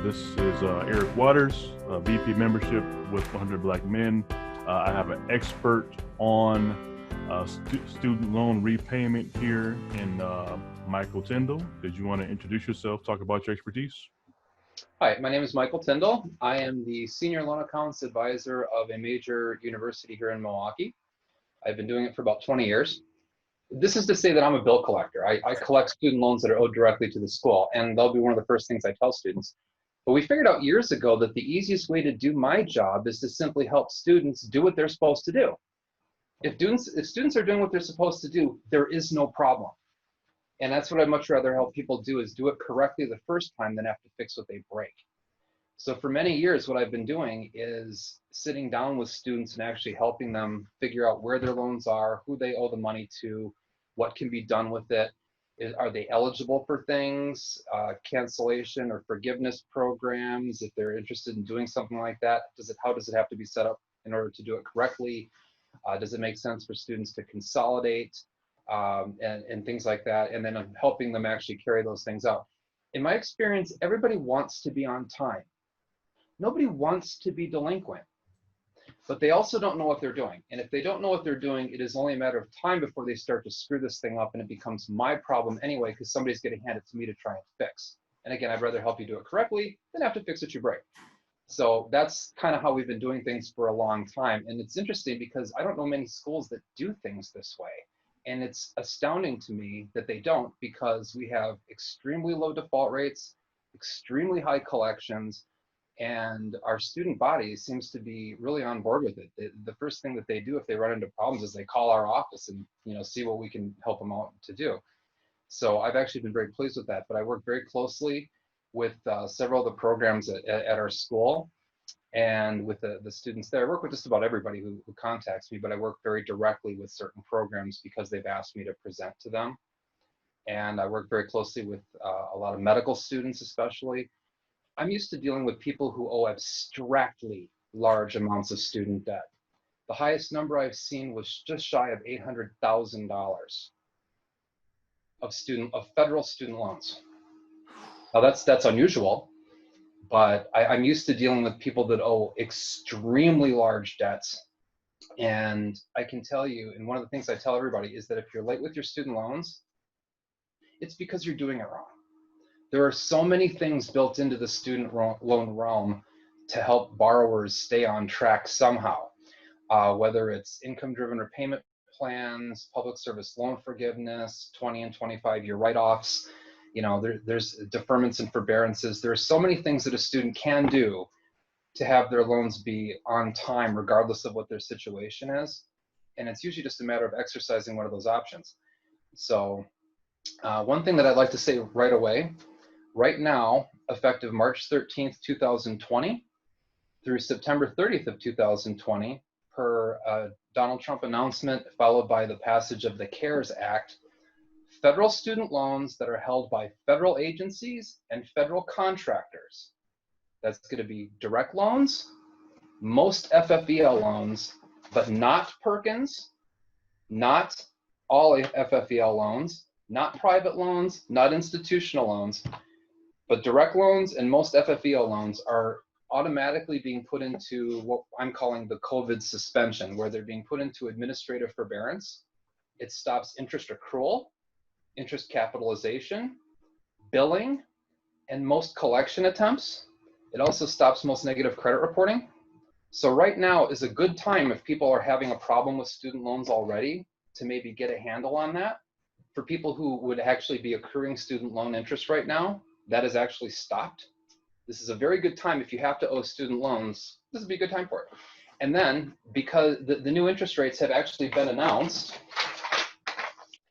This is Eric Waters, VP membership with 100 Black Men. I have an expert on student loan repayment here in Michael Tindall. Did you want to introduce yourself, talk about your expertise? Hi, my name is Michael Tindall. I am the Senior Loan Accounts Advisor of a major university here in Milwaukee. I've been doing it for about 20 years. This is to say that I'm a bill collector. I collect student loans that are owed directly to the school, and that'll be one of the first things I tell students. But we figured out years ago that the easiest way to do my job is to simply help students do what they're supposed to do. If students are doing what they're supposed to do, there is no problem. And that's what I'd much rather help people do, is do it correctly the first time than have to fix what they break. So for many years, what I've been doing is sitting down with students and actually helping them figure out where their loans are, who they owe the money to, what can be done with it. Are they eligible for things, cancellation or forgiveness programs, if they're interested in doing something like that? How does it have to be set up in order to do it correctly? Does it make sense for students to consolidate and things like that? And then I'm helping them actually carry those things out. In my experience, everybody wants to be on time. Nobody wants to be delinquent, but they also don't know what they're doing. And if they don't know what they're doing, it is only a matter of time before they start to screw this thing up, and it becomes my problem anyway, because somebody's getting handed to me to try and fix. And again, I'd rather help you do it correctly than have to fix what you break. So that's kind of how we've been doing things for a long time. And it's interesting because I don't know many schools that do things this way. And it's astounding to me that they don't, because we have extremely low default rates, extremely high collections, and our student body seems to be really on board with it. The first thing that they do if they run into problems is they call our office and see what we can help them out to do. So I've actually been very pleased with that. But I work very closely with several of the programs at our school and with the students there. I work with just about everybody who contacts me, but I work very directly with certain programs because they've asked me to present to them. And I work very closely with a lot of medical students especially. I'm used to dealing with people who owe abstractly large amounts of student debt. The highest number I've seen was just shy of $800,000 of federal student loans. Now that's unusual, but I'm used to dealing with people that owe extremely large debts. And I can tell you, and one of the things I tell everybody is that if you're late with your student loans, it's because you're doing it wrong. There are so many things built into the student loan realm to help borrowers stay on track somehow, whether it's income-driven repayment plans, public service loan forgiveness, 20 and 25-year write-offs. There's deferments and forbearances. There are so many things that a student can do to have their loans be on time, regardless of what their situation is. And it's usually just a matter of exercising one of those options. So one thing that I'd like to say right away, right now, effective March 13th, 2020 through September 30th of 2020, per Donald Trump announcement, followed by the passage of the CARES Act, federal student loans that are held by federal agencies and federal contractors, that's going to be direct loans, most FFEL loans, but not Perkins, not all FFEL loans, not private loans, not institutional loans, but direct loans and most FFEL loans are automatically being put into what I'm calling the COVID suspension, where they're being put into administrative forbearance. It stops interest accrual, interest capitalization, billing, and most collection attempts. It also stops most negative credit reporting. So right now is a good time, if people are having a problem with student loans already, to maybe get a handle on that. For people who would actually be accruing student loan interest right now, that is actually stopped. This is a very good time. If you have to owe student loans, this would be a good time for it. And then, because the new interest rates have actually been announced,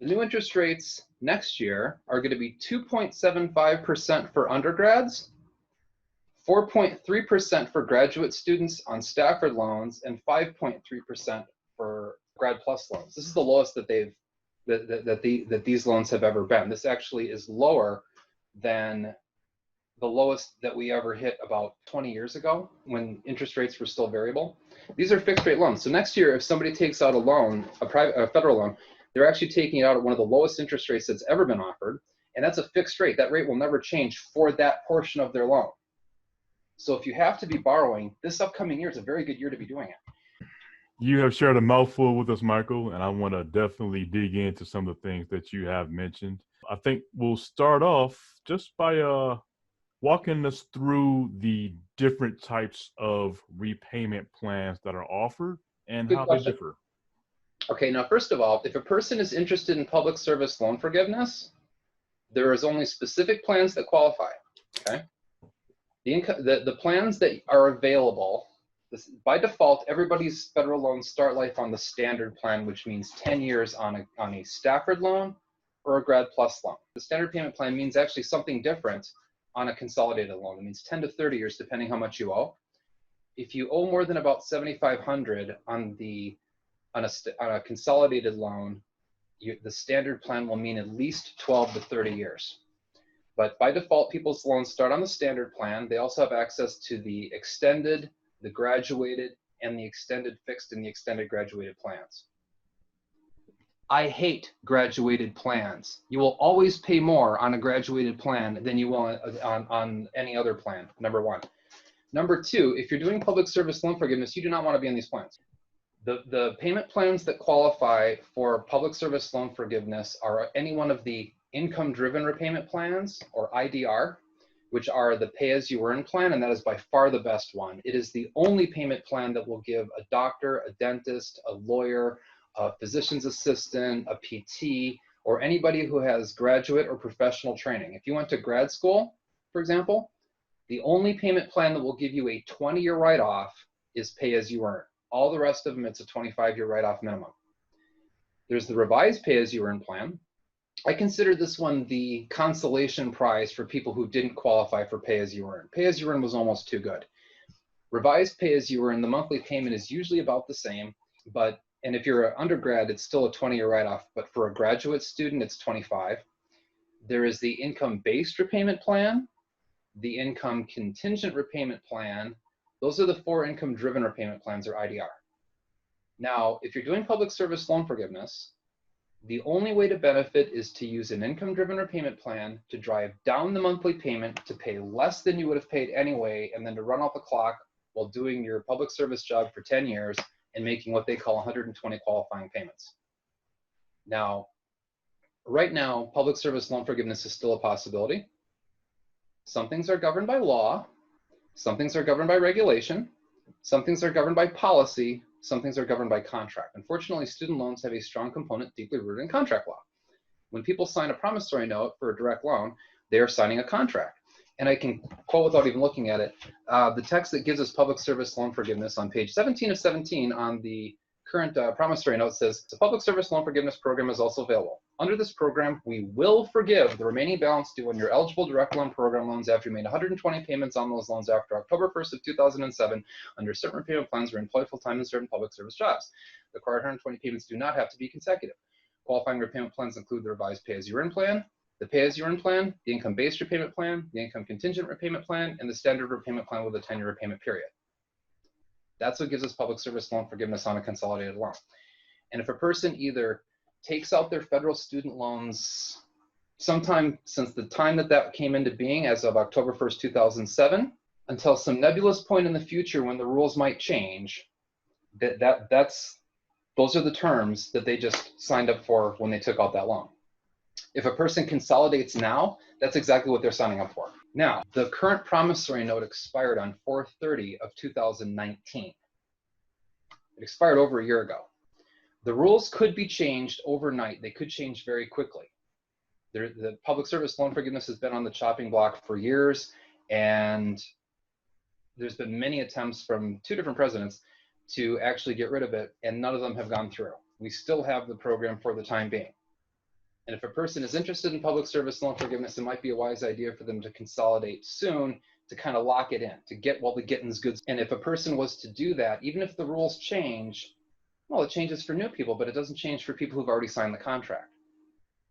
the new interest rates next year are going to be 2.75% for undergrads, 4.3% for graduate students on Stafford loans, and 5.3% for Grad Plus loans. This is the lowest that these loans have ever been. This actually is lower than the lowest that we ever hit about 20 years ago when interest rates were still variable. These are fixed rate loans. So next year, if somebody takes out a loan, a federal loan, they're actually taking it out at one of the lowest interest rates that's ever been offered. And that's a fixed rate. That rate will never change for that portion of their loan. So if you have to be borrowing, this upcoming year is a very good year to be doing it. You have shared a mouthful with us, Michael, and I want to definitely dig into some of the things that you have mentioned. I think we'll start off just by walking us through the different types of repayment plans that are offered and Good how they question. differ. Okay, now first of all, if a person is interested in public service loan forgiveness, there is only specific plans that qualify. Okay, the plans that are available, by default, everybody's federal loans start life on the standard plan, which means 10 years on a Stafford loan or a Grad Plus loan. The standard payment plan means actually something different on a consolidated loan. It means 10 to 30 years, depending how much you owe. If you owe more than about $7,500 on a consolidated loan, the standard plan will mean at least 12 to 30 years. But by default, people's loans start on the standard plan. They also have access to the extended, the graduated, and the extended fixed and the extended graduated plans. I hate graduated plans. You will always pay more on a graduated plan than you will on any other plan, number one. Number two, if you're doing public service loan forgiveness, you do not want to be on these plans. The payment plans that qualify for public service loan forgiveness are any one of the income-driven repayment plans, or IDR, which are the pay-as-you-earn plan, and that is by far the best one. It is the only payment plan that will give a doctor, a dentist, a lawyer, a physician's assistant, a PT, or anybody who has graduate or professional training. If you went to grad school, for example, the only payment plan that will give you a 20-year write-off is pay-as-you-earn. All the rest of them, it's a 25-year write-off minimum. There's the revised pay-as-you-earn plan. I consider this one the consolation prize for people who didn't qualify for pay-as-you-earn. Pay-as-you-earn was almost too good. Revised pay-as-you-earn, the monthly payment is usually about the same, and if you're an undergrad, it's still a 20-year write-off, but for a graduate student, it's 25. There is the income-based repayment plan, the income contingent repayment plan. Those are the 4 income-driven repayment plans, or IDR. Now, if you're doing public service loan forgiveness, the only way to benefit is to use an income-driven repayment plan to drive down the monthly payment, to pay less than you would have paid anyway, and then to run off the clock while doing your public service job for 10 years and making what they call 120 qualifying payments. Now, right now, public service loan forgiveness is still a possibility. Some things are governed by law, some things are governed by regulation, some things are governed by policy, some things are governed by contract. Unfortunately, student loans have a strong component deeply rooted in contract law. When people sign a promissory note for a direct loan, they are signing a contract. And I can quote without even looking at it, the text that gives us public service loan forgiveness on page 17 of 17 on the current promissory note says, the public service loan forgiveness program is also available. Under this program, we will forgive the remaining balance due on your eligible direct loan program loans after you made 120 payments on those loans after October 1st of 2007 under certain repayment plans or employed full-time in certain public service jobs. The required 120 payments do not have to be consecutive. Qualifying repayment plans include the revised pay-as-you-earn plan, the pay-as-you-earn plan, the income-based repayment plan, the income contingent repayment plan, and the standard repayment plan with a 10-year repayment period. That's what gives us public service loan forgiveness on a consolidated loan. And if a person either takes out their federal student loans sometime since the time that came into being as of October 1st, 2007, until some nebulous point in the future when the rules might change, those are the terms that they just signed up for when they took out that loan. If a person consolidates now, that's exactly what they're signing up for. Now, the current promissory note expired on 4/30 of 2019. It expired over a year ago. The rules could be changed overnight. They could change very quickly. The public service loan forgiveness has been on the chopping block for years, and there's been many attempts from 2 different presidents to actually get rid of it, and none of them have gone through. We still have the program for the time being. And if a person is interested in public service loan forgiveness, it might be a wise idea for them to consolidate soon to kind of lock it in, to get while the getting's good. And if a person was to do that, even if the rules change, well, it changes for new people, but it doesn't change for people who've already signed the contract.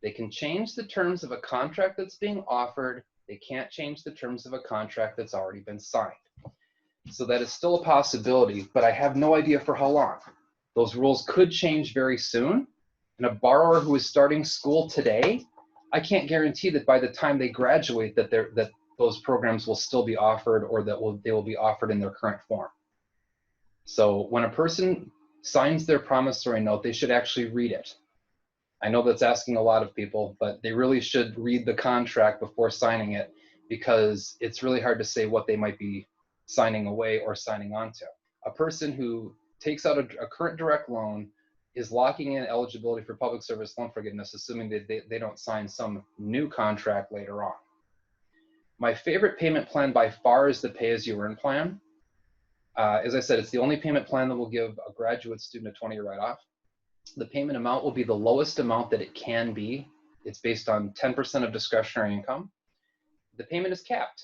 They can change the terms of a contract that's being offered. They can't change the terms of a contract that's already been signed. So that is still a possibility, but I have no idea for how long. Those rules could change very soon. And a borrower who is starting school today, I can't guarantee that by the time they graduate that those programs will still be offered, or they will be offered in their current form. So when a person signs their promissory note, they should actually read it. I know that's asking a lot of people, but they really should read the contract before signing it, because it's really hard to say what they might be signing away or signing onto. A person who takes out a current direct loan is locking in eligibility for public service loan forgiveness, assuming that they don't sign some new contract later on. My favorite payment plan by far is the pay-as-you-earn plan. As I said, it's the only payment plan that will give a graduate student a 20-year write-off. The payment amount will be the lowest amount that it can be. It's based on 10% of discretionary income. The payment is capped.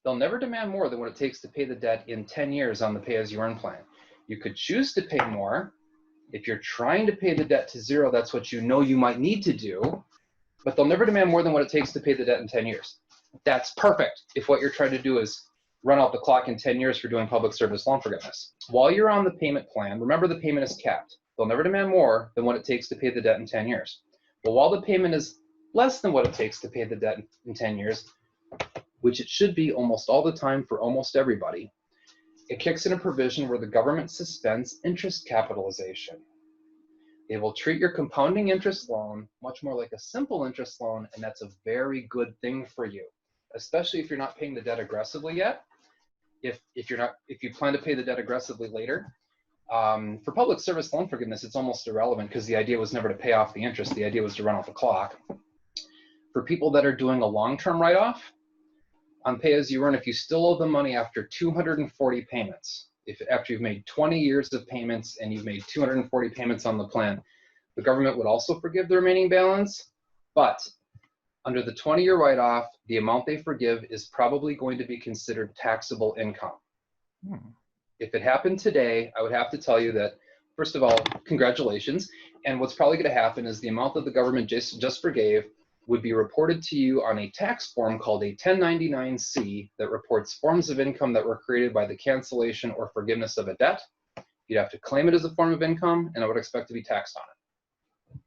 They'll never demand more than what it takes to pay the debt in 10 years on the pay-as-you-earn plan. You could choose to pay more. If you're trying to pay the debt to zero, that's what you know you might need to do, but they'll never demand more than what it takes to pay the debt in 10 years. That's perfect if what you're trying to do is run out the clock in 10 years for doing public service loan forgiveness. While you're on the payment plan, remember the payment is capped. They'll never demand more than what it takes to pay the debt in 10 years. But while the payment is less than what it takes to pay the debt in 10 years, which it should be almost all the time for almost everybody, it kicks in a provision where the government suspends interest capitalization. They will treat your compounding interest loan much more like a simple interest loan, and that's a very good thing for you, especially if you're not paying the debt aggressively yet. If you plan to pay the debt aggressively later, for public service loan forgiveness, it's almost irrelevant because the idea was never to pay off the interest. The idea was to run off the clock. For people that are doing a long-term write-off, on pay-as-you-earn, if you still owe the money after 240 payments, after you've made 20 years of payments and you've made 240 payments on the plan, the government would also forgive the remaining balance. But under the 20-year write-off, the amount they forgive is probably going to be considered taxable income. If it happened today, I would have to tell you that, first of all, congratulations. And what's probably going to happen is the amount that the government just forgave would be reported to you on a tax form called a 1099-C that reports forms of income that were created by the cancellation or forgiveness of a debt. You'd have to claim it as a form of income, and I would expect to be taxed on it.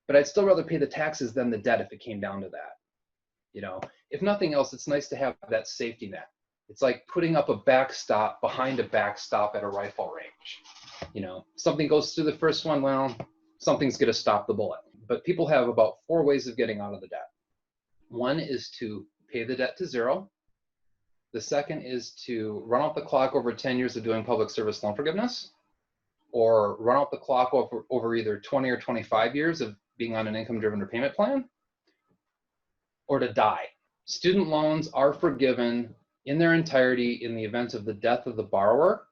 But I'd still rather pay the taxes than the debt if it came down to that. You know, if nothing else, it's nice to have that safety net. It's like putting up a backstop behind a backstop at a rifle range. You know, something goes through the first one, well, something's going to stop the bullet. But people have about 4 ways of getting out of the debt. One is to pay the debt to zero. The second is to run out the clock over 10 years of doing public service loan forgiveness, or run out the clock over either 20 or 25 years of being on an income-driven repayment plan, or to die. Student loans are forgiven in their entirety in the event of the death of the borrower.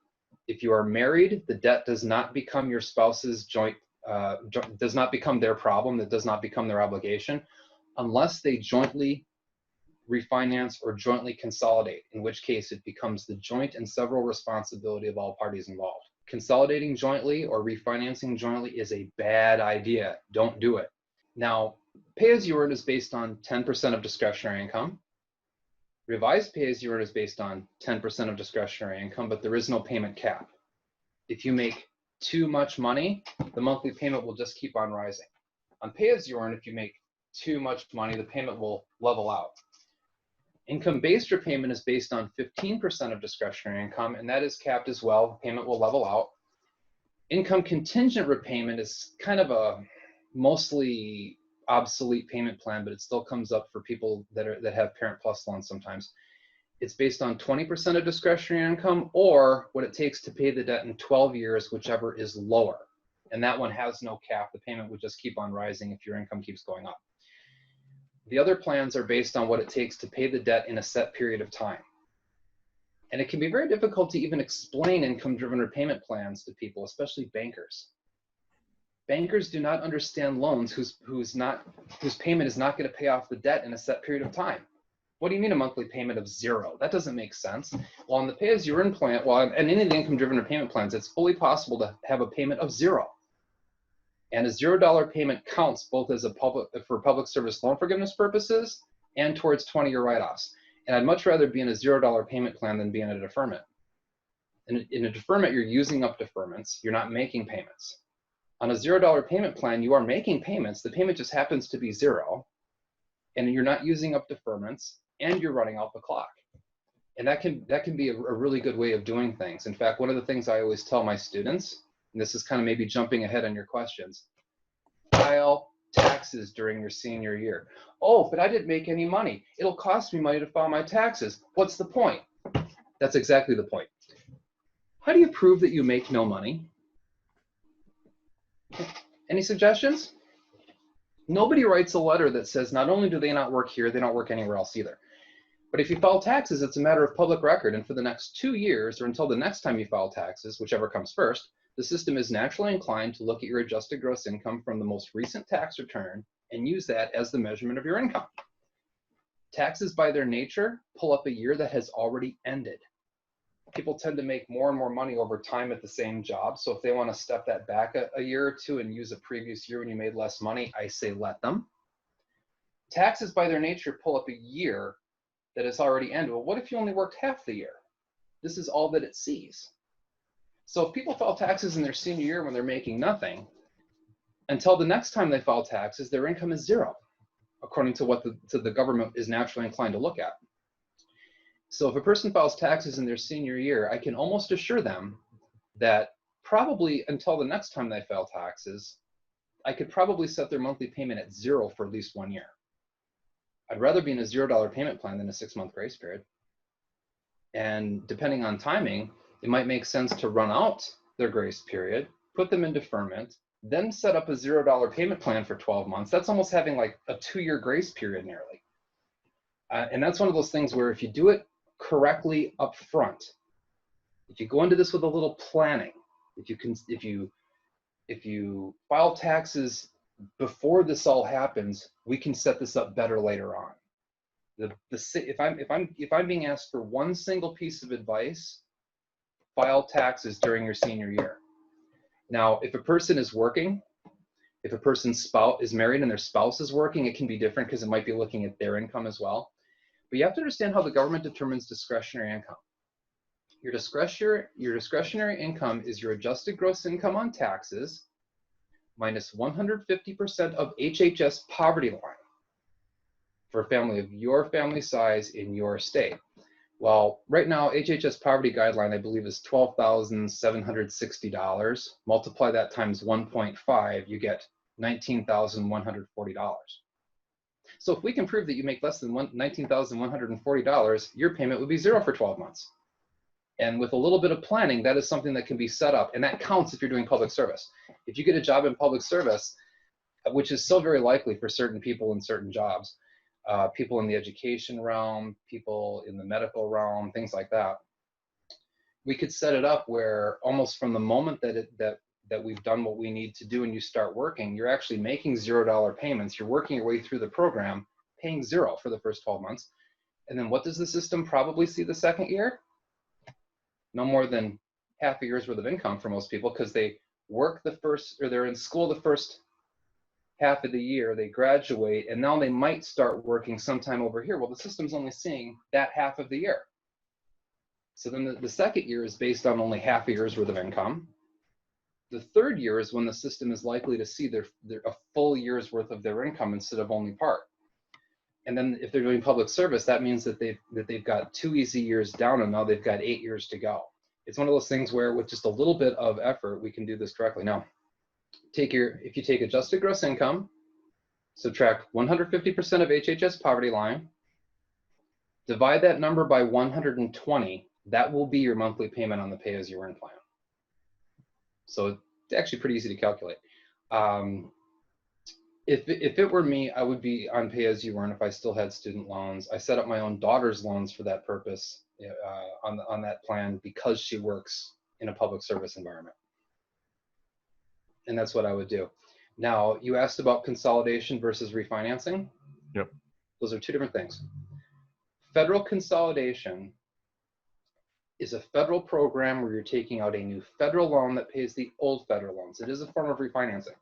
If you are married, the debt does not become your spouse's does not become their problem. That does not become their obligation unless they jointly refinance or jointly consolidate, in which case it becomes the joint and several responsibility of all parties involved. Consolidating jointly or refinancing jointly is a bad idea. Don't do it. Now, pay-as-you-earn is based on 10% of discretionary income. Revised pay-as-you-earn is based on 10% of discretionary income, but there is no payment cap. If you make too much money, the monthly payment will just keep on rising. On pay-as-you-earn, if you make too much money, the payment will level out. Income-based repayment is based on 15% of discretionary income, and that is capped as well. The payment will level out. Income contingent repayment is kind of a mostly obsolete payment plan, but it still comes up for people that have Parent Plus loans sometimes. It's based on 20% of discretionary income, or what it takes to pay the debt in 12 years, whichever is lower. And that one has no cap. The payment would just keep on rising if your income keeps going up. The other plans are based on what it takes to pay the debt in a set period of time. And it can be very difficult to even explain income-driven repayment plans to people, especially bankers. Bankers do not understand loans whose payment is not going to pay off the debt in a set period of time. What do you mean a monthly payment of zero? That doesn't make sense. Well, on the pay-as-you-earn plan, and any of the income-driven repayment plans, it's fully possible to have a payment of zero. And a $0 payment counts both as for public service loan forgiveness purposes and towards 20-year write-offs. And I'd much rather be in a $0 payment plan than be in a deferment. In a deferment, you're using up deferments. You're not making payments. On a $0 payment plan, you are making payments. The payment just happens to be zero. And you're not using up deferments. and you're running out the clock. And that can be a really good way of doing things. In fact, one of the things I always tell my students, and this is kind of maybe jumping ahead on your questions, file taxes during your senior year. Oh, but I didn't make any money. It'll cost me money to file my taxes. What's the point? That's exactly the point. How do you prove that you make no money? Any suggestions? Nobody writes a letter that says not only do they not work here, they don't work anywhere else either. But if you file taxes, it's a matter of public record. And for the next 2 years, or until the next time you file taxes, whichever comes first, the system is naturally inclined to look at your adjusted gross income from the most recent tax return and use that as the measurement of your income. Taxes, by their nature, pull up a year that has already ended. People tend to make more and more money over time at the same job. So if they want to step that back a year or two and use a previous year when you made less money, I say let them. Taxes, by their nature, pull up a year that has already ended. Well, what if you only worked half the year? This is all that it sees. So if people file taxes in their senior year when they're making nothing, until the next time they file taxes, their income is zero, according to what the government is naturally inclined to look at. So if a person files taxes in their senior year, I can almost assure them that probably until the next time they file taxes, I could probably set their monthly payment at zero for at least 1 year. I'd rather be in a $0 payment plan than a 6-month grace period. And depending on timing, it might make sense to run out their grace period, put them in deferment, then set up a $0 payment plan for 12 months. That's almost having like a 2-year grace period nearly. And that's one of those things where if you do it correctly up front, if you go into this with a little planning, if you file taxes before this all happens, we can set this up better later on. If I'm being asked for one single piece of advice, file taxes during your senior year. Now, if a person is working, if a person's spouse is married and their spouse is working, it can be different because it might be looking at their income as well. But you have to understand how the government determines discretionary income. Your discretionary income is your adjusted gross income on taxes minus 150% of HHS poverty line for a family of your family size in your state. Well, right now, HHS Poverty Guideline, I believe, is $12,760. Multiply that times 1.5, you get $19,140. So if we can prove that you make less than $19,140, your payment would be zero for 12 months. And with a little bit of planning, that is something that can be set up, and that counts if you're doing public service. If you get a job in public service, which is so very likely for certain people in certain jobs, people in the education realm, people in the medical realm, things like that, we could set it up where almost from the moment that we've done what we need to do and you start working, you're actually making $0 payments. You're working your way through the program, paying zero for the first 12 months. And then what does the system probably see the second year? No more than half a year's worth of income for most people, because they work they're in school the first half of the year, they graduate, and now they might start working sometime over here. Well, the system's only seeing that half of the year. So then the second year is based on only half a year's worth of income. The third year is when the system is likely to see a full year's worth of their income instead of only part. And then if they're doing public service, that means that they've got 2 easy years down, and now they've got 8 years to go. It's one of those things where with just a little bit of effort, we can do this correctly. Now, if you take adjusted gross income, subtract 150% of HHS poverty line, divide that number by 120, that will be your monthly payment on the pay-as-you-earn plan. So it's actually pretty easy to calculate. If it were me, I would be on pay-as-you-earn if I still had student loans. I set up my own daughter's loans for that purpose on that plan because she works in a public service environment. And that's what I would do. Now, you asked about consolidation versus refinancing. Yep. Those are two different things. Federal consolidation is a federal program where you're taking out a new federal loan that pays the old federal loans. It is a form of refinancing.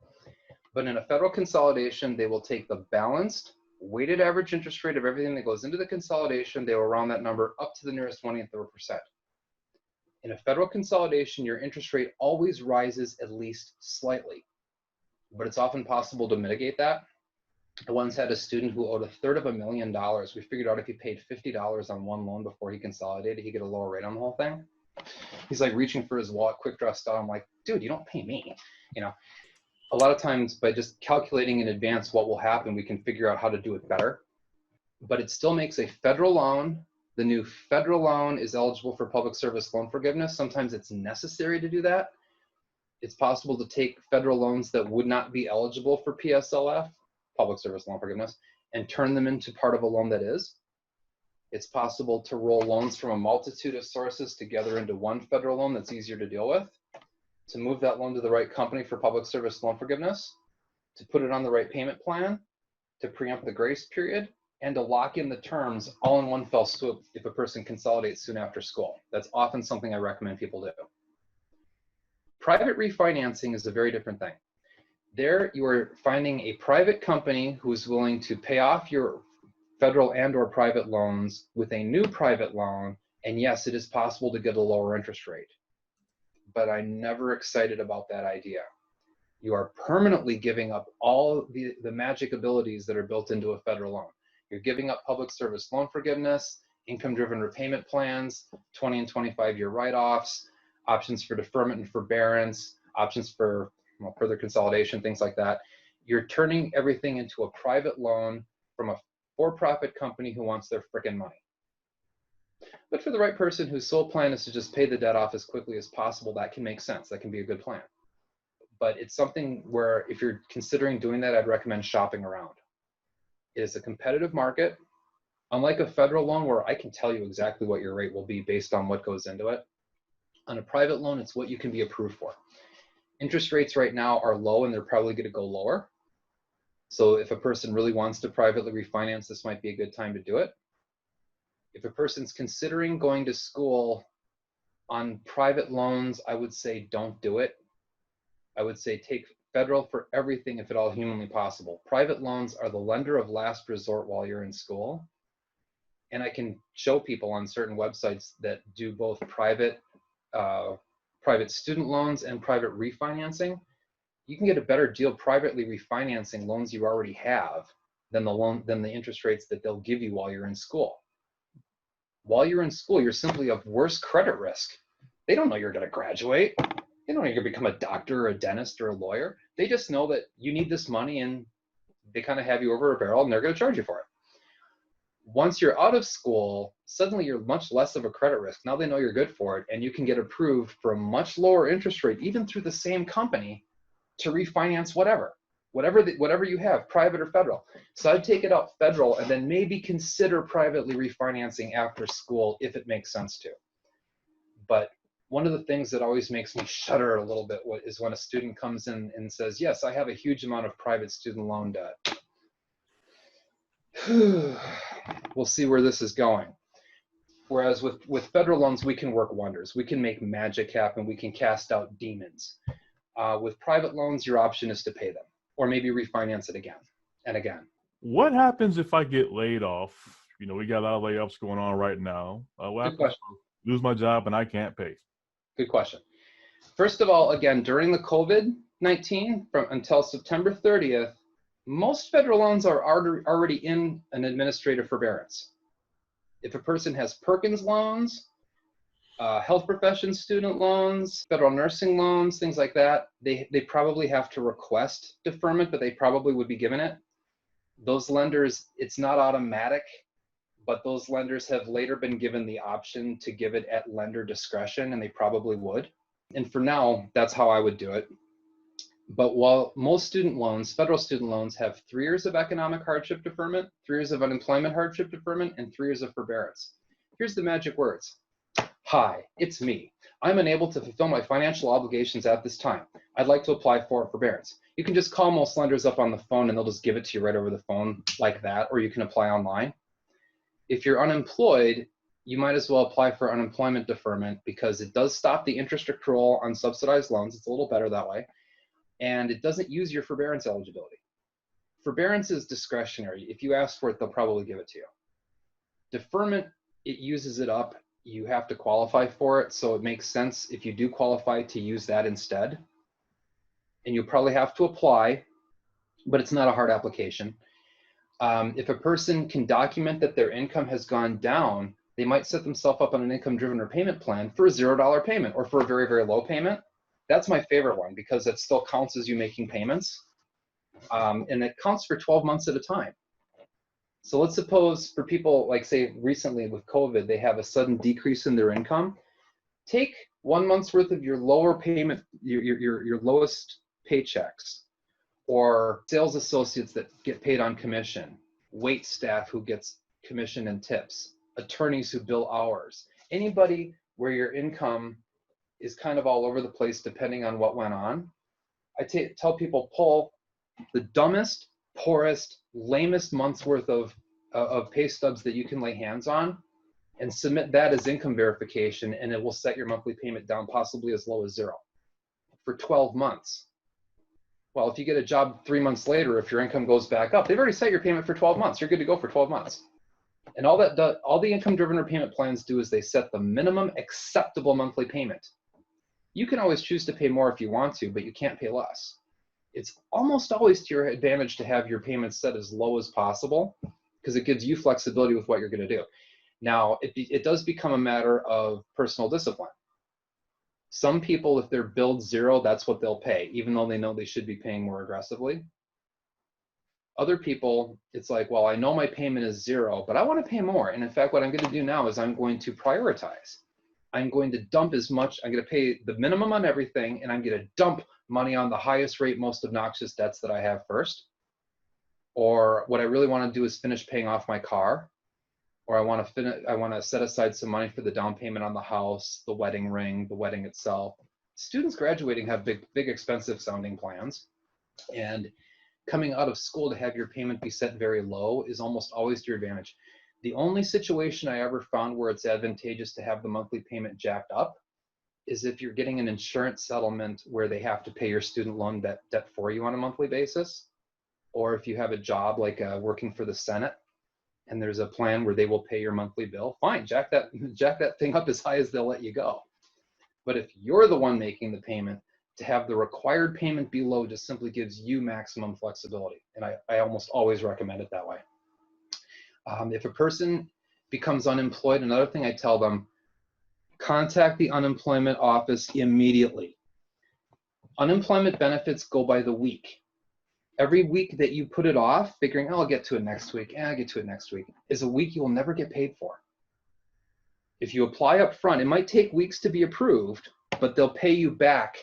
But in a federal consolidation, they will take the balanced weighted average interest rate of everything that goes into the consolidation. They will round that number up to the nearest 1/20 of a percent. In a federal consolidation, your interest rate always rises at least slightly, but it's often possible to mitigate that. I once had a student who owed $350,000. We figured out if he paid $50 on one loan before he consolidated, he'd get a lower rate on the whole thing. He's like reaching for his wallet, quick draw style. I'm like, dude, you don't pay me. You know, a lot of times by just calculating in advance what will happen, we can figure out how to do it better. But it still makes a federal loan. The new federal loan is eligible for public service loan forgiveness. Sometimes it's necessary to do that. It's possible to take federal loans that would not be eligible for PSLF, public service loan forgiveness, and turn them into part of a loan that is. It's possible to roll loans from a multitude of sources together into one federal loan that's easier to deal with, to move that loan to the right company for public service loan forgiveness, to put it on the right payment plan, to preempt the grace period, and to lock in the terms all in one fell swoop if a person consolidates soon after school. That's often something I recommend people do. Private refinancing is a very different thing. There you are finding a private company who's willing to pay off your federal and/or private loans with a new private loan, and yes, it is possible to get a lower interest rate. But I'm never excited about that idea. You are permanently giving up all the magic abilities that are built into a federal loan. You're giving up public service loan forgiveness, income-driven repayment plans, 20 and 25-year write-offs, options for deferment and forbearance, options for further consolidation, things like that. You're turning everything into a private loan from a for-profit company who wants their frickin' money. But for the right person whose sole plan is to just pay the debt off as quickly as possible, that can make sense. That can be a good plan. But it's something where if you're considering doing that, I'd recommend shopping around. It is a competitive market. Unlike a federal loan where I can tell you exactly what your rate will be based on what goes into it, on a private loan, it's what you can be approved for. Interest rates right now are low and they're probably going to go lower. So if a person really wants to privately refinance, this might be a good time to do it. If a person's considering going to school on private loans, I would say don't do it. I would say take federal for everything if at all humanly possible. Private loans are the lender of last resort while you're in school. And I can show people on certain websites that do both private student loans and private refinancing. You can get a better deal privately refinancing loans you already have than the interest rates that they'll give you while you're in school. While you're in school, you're simply of worse credit risk. They don't know you're going to graduate. They don't know you're going to become a doctor or a dentist or a lawyer. They just know that you need this money and they kind of have you over a barrel and they're going to charge you for it. Once you're out of school, suddenly you're much less of a credit risk. Now they know you're good for it and you can get approved for a much lower interest rate, even through the same company, to refinance whatever you have, private or federal. So I'd take it out federal and then maybe consider privately refinancing after school if it makes sense to. But one of the things that always makes me shudder a little bit is when a student comes in and says, yes, I have a huge amount of private student loan debt. We'll see where this is going. Whereas with federal loans, we can work wonders. We can make magic happen. We can cast out demons. With private loans, your option is to pay them or maybe refinance it again and again. What happens if I get laid off? You know, we got a lot of layoffs going on right now. What happens if I lose my job and I can't pay? Good question. First of all, again, during the COVID-19, until September 30th, most federal loans are already in an administrative forbearance. If a person has Perkins loans, health profession student loans, federal nursing loans, things like that, they probably have to request deferment, but they probably would be given it. Those lenders, it's not automatic, but those lenders have later been given the option to give it at lender discretion, and they probably would. And for now, that's how I would do it. But while most student loans, federal student loans, have 3 years of economic hardship deferment, 3 years of unemployment hardship deferment, and 3 years of forbearance. Here's the magic words. Hi, it's me. I'm unable to fulfill my financial obligations at this time. I'd like to apply for forbearance. You can just call most lenders up on the phone and they'll just give it to you right over the phone like that, or you can apply online. If you're unemployed, you might as well apply for unemployment deferment because it does stop the interest accrual on subsidized loans. It's a little better that way. And it doesn't use your forbearance eligibility. Forbearance is discretionary. If you ask for it, they'll probably give it to you. Deferment, it uses it up. You have to qualify for it. So it makes sense if you do qualify to use that instead. And you probably have to apply, but it's not a hard application. If a person can document that their income has gone down, they might set themselves up on an income-driven repayment plan for a $0 payment or for a very, very low payment. That's my favorite one because it still counts as you making payments. And it counts for 12 months at a time. So let's suppose for people like say recently with COVID, they have a sudden decrease in their income. Take 1 month's worth of your lower payment, your lowest paychecks, or sales associates that get paid on commission, wait staff who gets commission and tips, attorneys who bill hours, anybody where your income is kind of all over the place depending on what went on. I tell people pull the dumbest, poorest, lamest month's worth of pay stubs that you can lay hands on and submit that as income verification, and it will set your monthly payment down possibly as low as 0 for 12 months. Well, if you get a job 3 months later, if your income goes back up, they've already set your payment for 12 months. You're good to go for 12 months. And all the income-driven repayment plans do is they set the minimum acceptable monthly payment. You can always choose to pay more if you want to, but you can't pay less. It's almost always to your advantage to have your payments set as low as possible because it gives you flexibility with what you're going to do. Now, it does become a matter of personal discipline. Some people, if they're billed 0, that's what they'll pay, even though they know they should be paying more aggressively. Other people, it's like, well, I know my payment is 0, but I want to pay more. And in fact, what I'm going to do now is I'm going to prioritize. I'm going to dump as much, I'm going to pay the minimum on everything, and I'm going to dump money on the highest rate, most obnoxious debts that I have first. Or what I really want to do is finish paying off my car. Or I want to set aside some money for the down payment on the house, the wedding ring, the wedding itself. Students graduating have big, expensive sounding plans. And coming out of school to have your payment be set very low is almost always to your advantage. The only situation I ever found where it's advantageous to have the monthly payment jacked up is if you're getting an insurance settlement where they have to pay your student loan debt for you on a monthly basis. Or if you have a job like working for the Senate, and there's a plan where they will pay your monthly bill, fine, jack that thing up as high as they'll let you go. But if you're the one making the payment, to have the required payment be low just simply gives you maximum flexibility. And I almost always recommend it that way. If a person becomes unemployed, another thing I tell them, contact the unemployment office immediately. Unemployment benefits go by the week. Every week that you put it off, figuring, oh, I'll get to it next week, I'll get to it next week, is a week you will never get paid for. If you apply up front, it might take weeks to be approved, but they'll pay you back.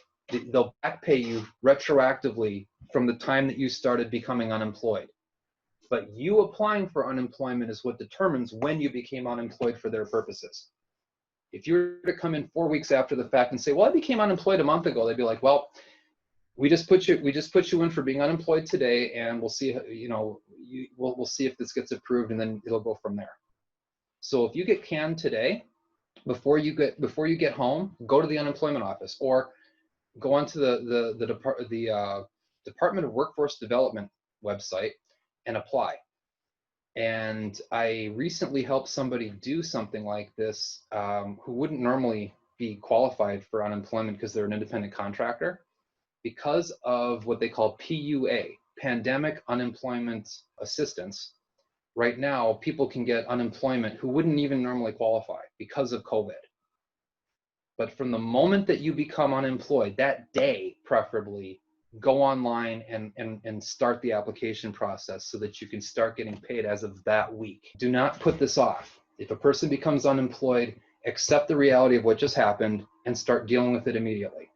They'll back pay you retroactively from the time that you started becoming unemployed. But you applying for unemployment is what determines when you became unemployed for their purposes. If you were to come in 4 weeks after the fact and say, well, I became unemployed a month ago, they'd be like, well, we just put you in for being unemployed today, and we'll see, we'll see if this gets approved, and then it'll go from there. So if you get canned today, before you get home, go to the unemployment office or go onto the Department of Workforce Development website and apply. And I recently helped somebody do something like this who wouldn't normally be qualified for unemployment because they're an independent contractor. Because of what they call PUA, Pandemic Unemployment Assistance, right now people can get unemployment who wouldn't even normally qualify because of COVID. But from the moment that you become unemployed, that day preferably, go online and start the application process so that you can start getting paid as of that week. Do not put this off. If a person becomes unemployed, accept the reality of what just happened and start dealing with it immediately.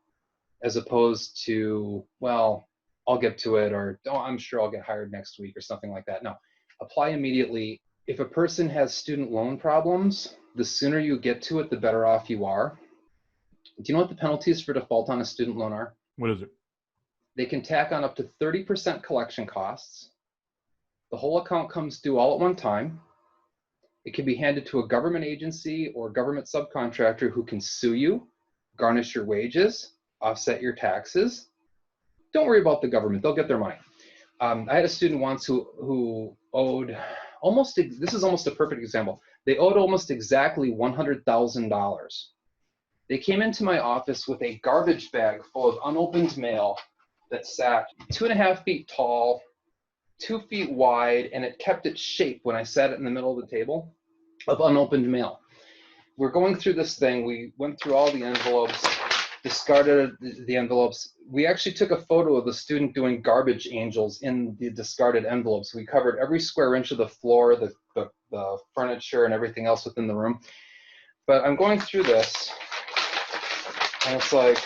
As opposed to, well, I'll get to it, or oh, I'm sure I'll get hired next week or something like that. No, apply immediately. If a person has student loan problems, the sooner you get to it, the better off you are. Do you know what the penalties for default on a student loan are? What is it? They can tack on up to 30% collection costs. The whole account comes due all at one time. It can be handed to a government agency or government subcontractor who can sue you, garnish your wages, offset your taxes. Don't worry about the government, they'll get their money. I had a student once who owed this is almost a perfect example. They owed almost exactly $100,000. They came into my office with a garbage bag full of unopened mail that sat 2.5 feet tall, 2 feet wide, and it kept its shape when I sat it in the middle of the table of unopened mail. We're going through this thing. We went through all the envelopes, discarded the envelopes. We actually took a photo of the student doing garbage angels in the discarded envelopes. We covered every square inch of the floor, the furniture, and everything else within the room. But I'm going through this, and it's like,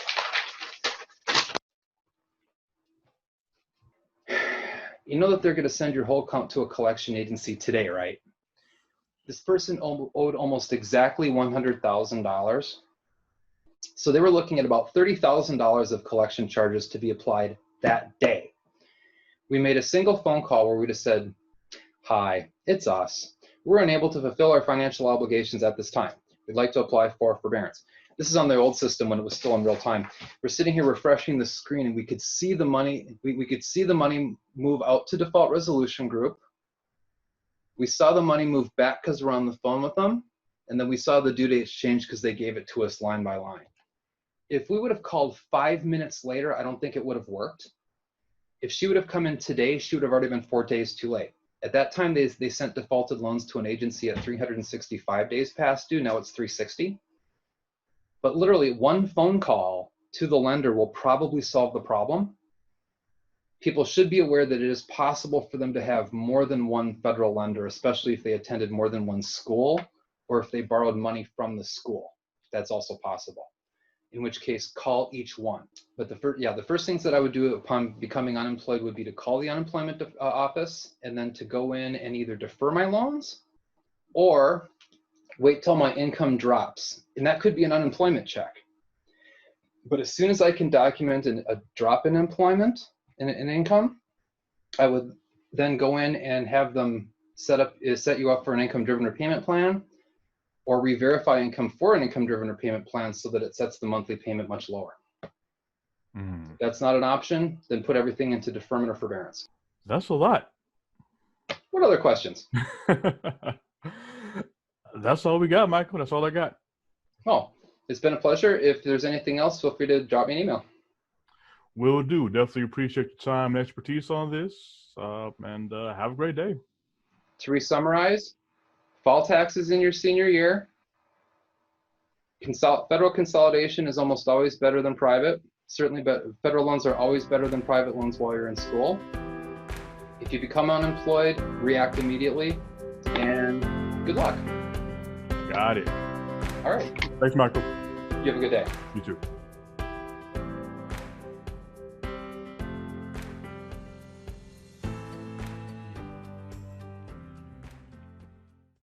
you know that they're going to send your whole account to a collection agency today, right? This person owed almost exactly $100,000. So they were looking at about $30,000 of collection charges to be applied that day. We made a single phone call where we just said, "Hi, it's us. We're unable to fulfill our financial obligations at this time. We'd like to apply for forbearance." This is on the old system when it was still in real time. We're sitting here refreshing the screen, and we could see the money. We could see the money move out to default resolution group. We saw the money move back because we're on the phone with them, and then we saw the due dates change because they gave it to us line by line. If we would have called 5 minutes later, I don't think it would have worked. If she would have come in today, she would have already been 4 days too late. At that time, they sent defaulted loans to an agency at 365 days past due. Now it's 360. But literally, one phone call to the lender will probably solve the problem. People should be aware that it is possible for them to have more than one federal lender, especially if they attended more than one school or if they borrowed money from the school. That's also possible, in which case call each one. But the first things that I would do upon becoming unemployed would be to call the unemployment office, and then to go in and either defer my loans or wait till my income drops. And that could be an unemployment check. But as soon as I can document a drop in employment and in income, I would then go in and have them set you up for an income-driven repayment plan, or re-verify income for an income-driven repayment plan so that it sets the monthly payment much lower. If that's not an option, then put everything into deferment or forbearance. That's a lot. What other questions? That's all we got, Michael. That's all I got. Oh, it's been a pleasure. If there's anything else, feel free to drop me an email. Will do. Definitely appreciate your time and expertise on this. And have a great day. To re-summarize, fall taxes in your senior year. Federal consolidation is almost always better than private. Certainly, federal loans are always better than private loans while you're in school. If you become unemployed, react immediately, and good luck. Got it. All right. Thanks, Michael. You have a good day. You too.